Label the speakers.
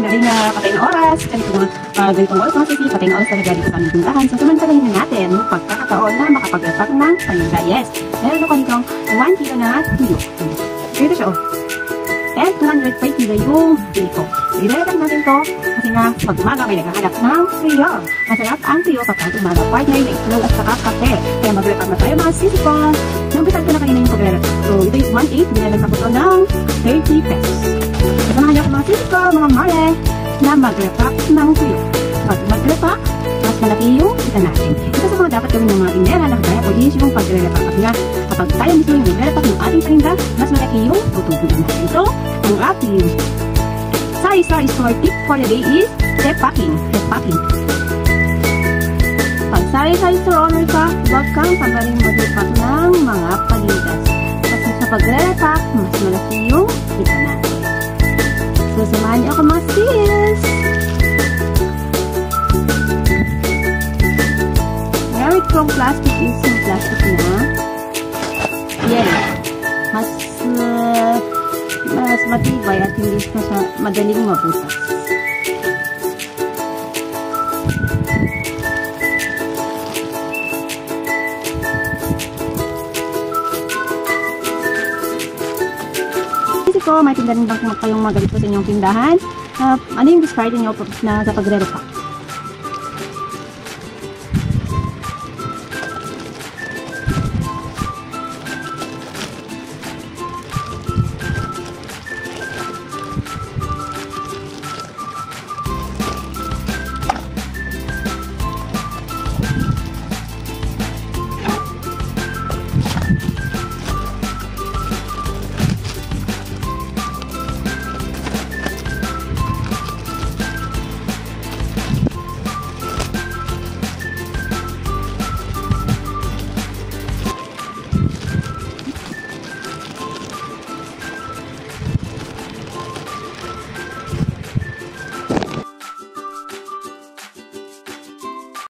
Speaker 1: rin na patay na oras. Ganitong oras mga sisi, patay na oras talaga dito sa aming tindahan. So, samantalahin na natin pagkakataon na makapag-repack ng paninda. Yes, meron ako ditong 1 kilo na tuyo. Dito siya, oh. And 205 kilo yung bili ko. I-repack natin to kasi nga pag umaga may naghahanap ng tuyo. Masarap ang tuyo kapag umaga. Partner na itlog at saka kape. Kaya mag-repack na tayo mga sisi ko. Nabitan ko na kanina yung pag-repack. So, ito is 1.8. Binalag ako to ng 30 pesos. Kasamahan niyo ako mga sisi ko, mga mare, na mag-repack ng tuyo. Pag mag-repack, mas malaki yung kita natin. Ito sa mga dapat gawin ng mga tindera na kaya po din yung pag-repack. Kasi nga, kapag tayo mismo yung mag-repack ng ating paninda, mas malaki yung tutubuin natin. Ito, ang ating sari-sari store tip for the day is step packing. Step packing. Pag sari-sari store owner ka, huwag kang pagaling mag-repack ng mga panindas. Kasi sa pag-repack, mas malaki yung kita natin. So, samahan niyo ako mga sis! Gamit kong plastic is yung plastic na yellow. Mas matibay at hindi na siya madaling mabutas. Kasi ko, may tinda rin bang kayong mga ganito sa inyong tindahan? Ano yung discard nyo na sa pagre-repack?